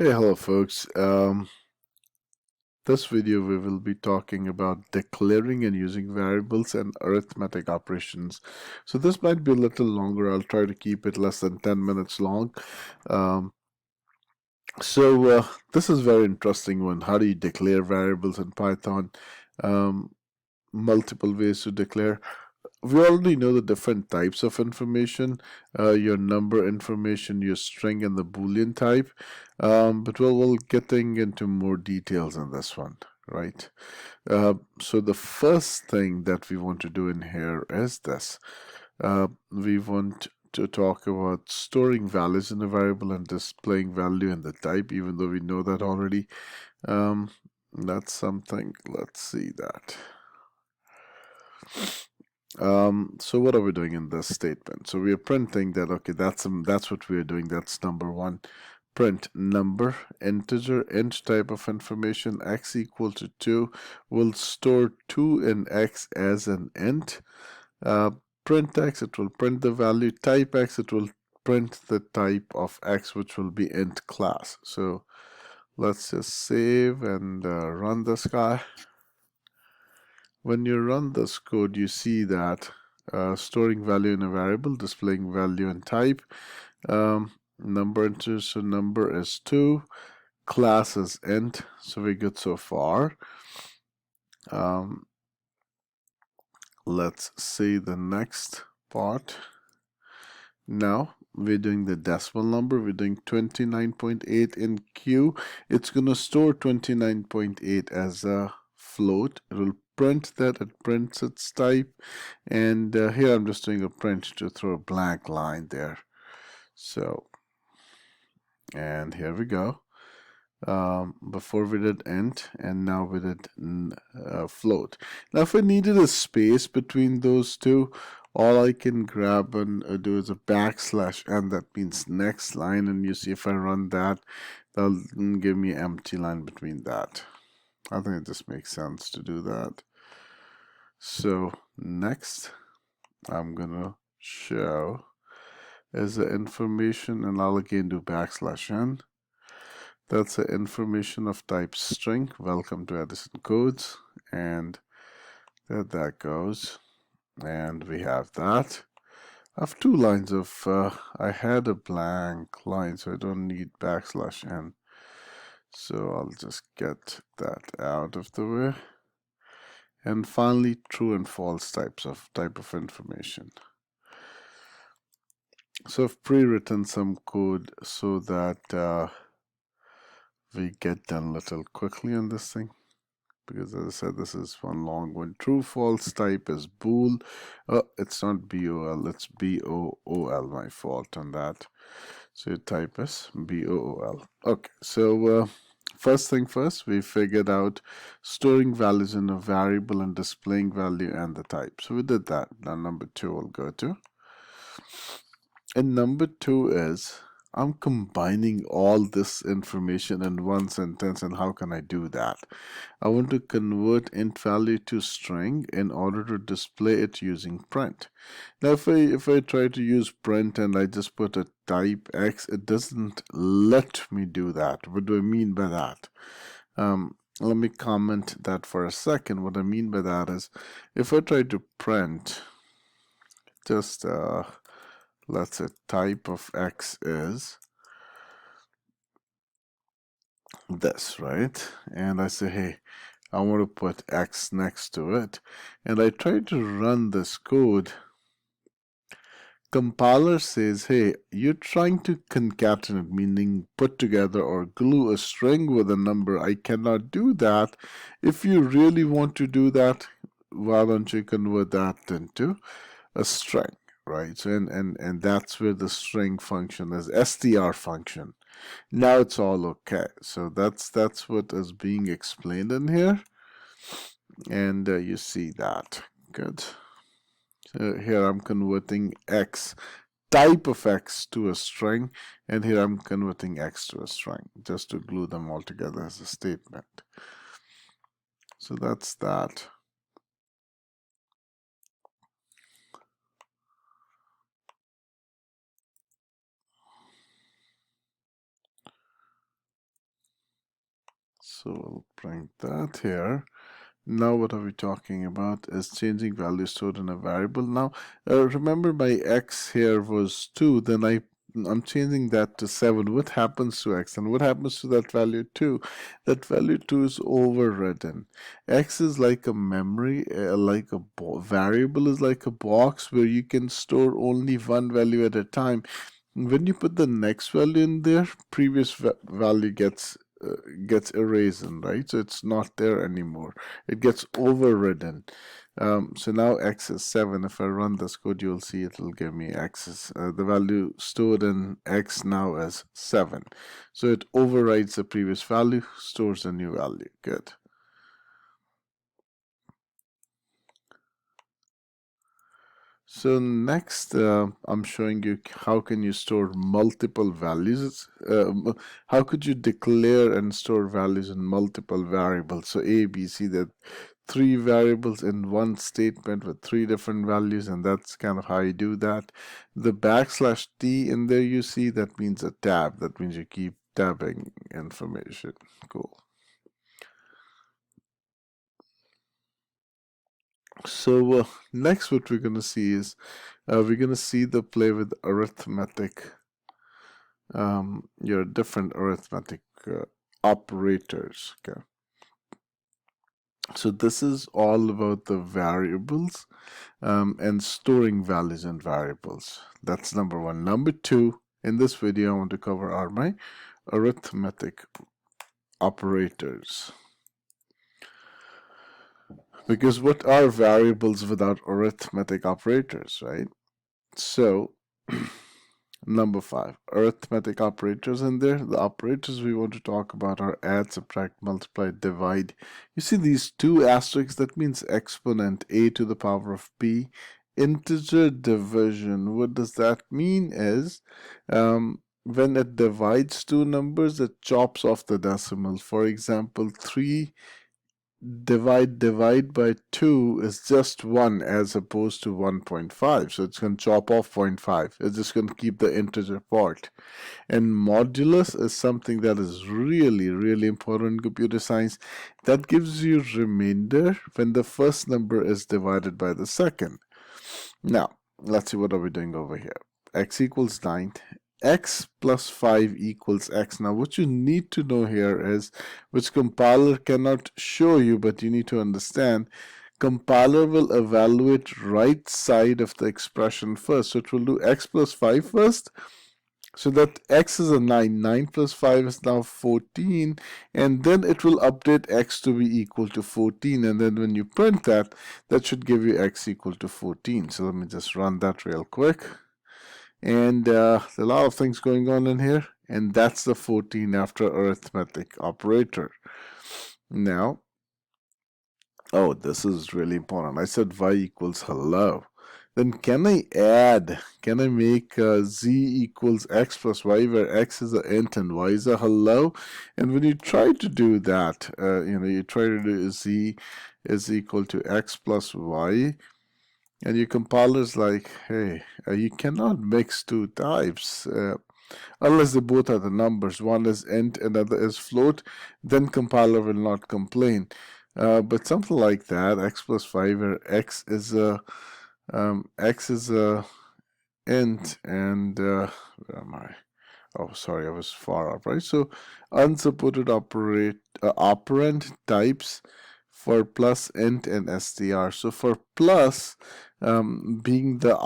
Hey, hello folks. This video we will be talking about declaring and using variables and arithmetic operations. So this might be a little longer. I'll try to keep it less than 10 minutes long. Um, this is very interesting one. How do you declare variables in Python? Um, Multiple ways to declare. We already know the different types of information, your number information, your string, and the Boolean type. But we'll getting into more details on this one, right? So the first thing that we want to do in here is this. We want to talk about storing values in a variable and displaying value in the type, even though we know that already. That's something. Let's see that. So what are we doing in this statement? So we are printing that, okay, that's what we are doing. That's number one. Print number, integer, int type of information, x equal to 2. We'll store 2 in x as an int. Print x, it will print the value. Type x, it will print the type of x, which will be int class. So let's just save and run this guy. When you run this code, you see that storing value in a variable, displaying value and type, number integer, so number is 2, class is int, so we're good so far. Let's see the next part. Now we're doing the decimal number. We're doing 29.8 in Q. It's going to store 29.8 as a float. It will print that. It prints its type. And here I'm just doing a print to throw a blank line there. So, and here we go. Before we did int, and now we did float. Now if I needed a space between those two, all I can grab and do is a backslash, and that means next line. And you see if I run that, that'll give me an empty line between that. I think it just makes sense to do that. So next, I'm gonna show is the information, and I'll again do backslash n. That's the information of type string. Welcome to Edison Codes. And there that goes. And we have that. I have two lines of, I had a blank line, so I don't need backslash n. So I'll just get that out of the way. And finally, true and false type of information. So I've pre-written some code so that we get done a little quickly on this thing, because as I said, this is one long one. True false type is bool. It's not bol, it's bool. My fault on that. So your type is bool. Okay, so first thing first, we figured out storing values in a variable and displaying value and the type. So we did that. Now number two we'll go to. And number two is, I'm combining all this information in one sentence, and how can I do that? I want to convert int value to string in order to display it using print. Now if I try to use print and I just put a type x, it doesn't let me do that. What do I mean by that? Let me comment that for a second. What I mean by that is, if I try to print just let's say type of x is this, right? And I say, hey, I want to put x next to it, and I try to run this code. Compiler says, hey, you're trying to concatenate, meaning put together or glue a string with a number. I cannot do that. If you really want to do that, why don't you convert that into a string, right? So and that's where the string function is, str function. Now it's all okay. So that's what is being explained in here, and you see that. Good. So here I'm converting x, type of x, to a string, and here I'm converting x to a string, just to glue them all together as a statement. So that's that. So we'll bring that here. Now what are we talking about is changing value stored in a variable. Now remember my x here was 2, then I'm changing that to 7. What happens to x and what happens to that value 2? That value 2 is overridden. X is like a memory, like a variable is like a box where you can store only one value at a time. When you put the next value in there, previous value gets erased, right? So it's not there anymore. It gets overridden. So now x is 7. If I run this code, you'll see it will give me x. The value stored in x now is 7. So it overrides the previous value, stores a new value. Good. So next, I'm showing you how can you store multiple values. How could you declare and store values in multiple variables? So A, B, C, that 3 variables in one statement with 3 different values, and that's kind of how you do that. The \t in there you see, that means a tab. That means you keep tabbing information. Cool. So next what we're going to see is we're going to see the play with arithmetic, your different arithmetic operators. Okay. So this is all about the variables and storing values in variables. That's number one. Number two, in this video I want to cover are my arithmetic operators. Because what are variables without arithmetic operators, right? So number 5, arithmetic operators in there. The operators we want to talk about are add, subtract, multiply, divide. You see these two asterisks, that means exponent a to the power of b. Integer division, what does that mean is when it divides two numbers, it chops off the decimal. For example, 3 divide by 2 is just 1 as opposed to 1.5. So it's going to chop off 0.5. It's just going to keep the integer part. And modulus is something that is really, really important in computer science. That gives you remainder when the first number is divided by the second. Now, let's see what are we doing over here. X equals 9. X plus 5 equals x. Now what you need to know here is, which compiler cannot show you, but you need to understand, compiler will evaluate right side of the expression first. So it will do x plus 5 first. So that x is a 9. 9 plus 5 is now 14. And then it will update x to be equal to 14. And then when you print that, that should give you x equal to 14. So let me just run that real quick. And there's a lot of things going on in here, and that's the 14 after arithmetic operator. Now, oh, this is really important. I said y equals hello. Then can I add, can I make z equals x plus y, where x is an int and y is a hello? And when you try to do that, you try to do z is equal to x plus y, and your compiler is like, hey, you cannot mix two types unless they both are the numbers. One is int, another is float. Then compiler will not complain. But something like that, x plus 5, where x is a int, and where am I? Oh, sorry, I was far up, right? So unsupported operand types for plus, int, and str. So for plus, being the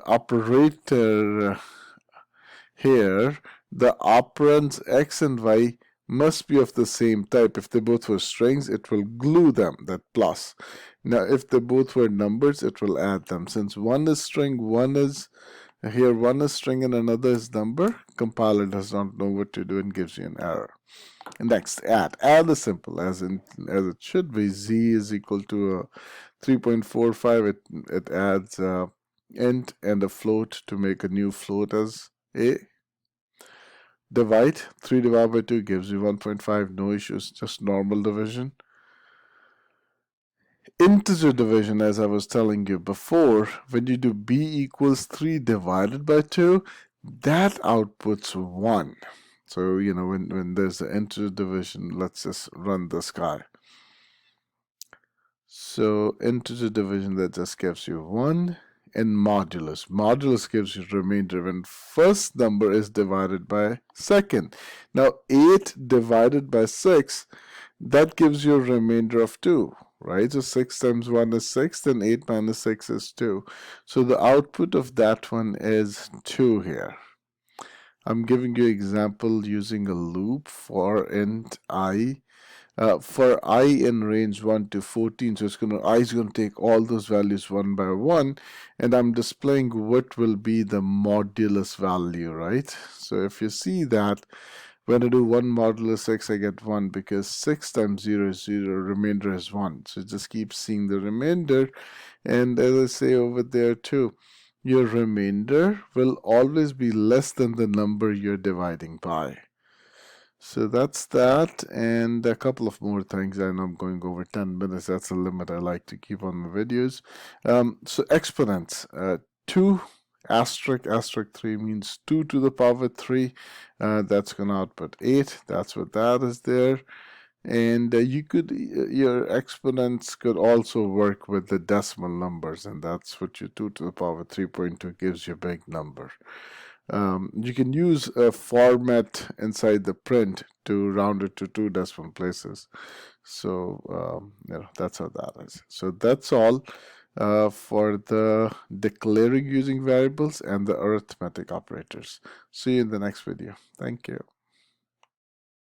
operator here, the operands x and y must be of the same type. If they both were strings, it will glue them, that plus. Now, if they both were numbers, it will add them. Since one is string, one is string and another is number, compiler does not know what to do and gives you an error. And next, add. Add is simple, as it should be. Z is equal to 3.45. It adds int and a float to make a new float as a. Divide. 3 divided by 2 gives you 1.5. No issues, just normal division. Integer division, as I was telling you before, when you do b equals 3 divided by 2, that outputs 1. So, when there's an integer division, let's just run this guy. So integer division, that just gives you 1. And modulus. Modulus gives you remainder when first number is divided by second. Now 8 divided by 6, that gives you a remainder of 2, right? So 6 times 1 is 6, then 8 minus 6 is 2. So the output of that one is 2 here. I'm giving you example using a loop for int I. For I in range 1 to 14, so I is going to take all those values one by one, and I'm displaying what will be the modulus value, right? So if you see that, when I do 1 modulus x, I get 1 because 6 times 0 is 0, remainder is 1. So just keep seeing the remainder, and as I say over there too, your remainder will always be less than the number you're dividing by. So that's that, and a couple of more things. I know I'm going over 10 minutes. That's the limit I like to keep on my videos. So exponents. 2 asterisk 3 means 2 to the power 3. That's going to output 8. That's what that is there. And your exponents could also work with the decimal numbers, and that's what your 2 to the power 3.2 gives you a big number. You can use a format inside the print to round it to 2 decimal places. So, that's how that is. So that's all for the declaring using variables and the arithmetic operators. See you in the next video. Thank you.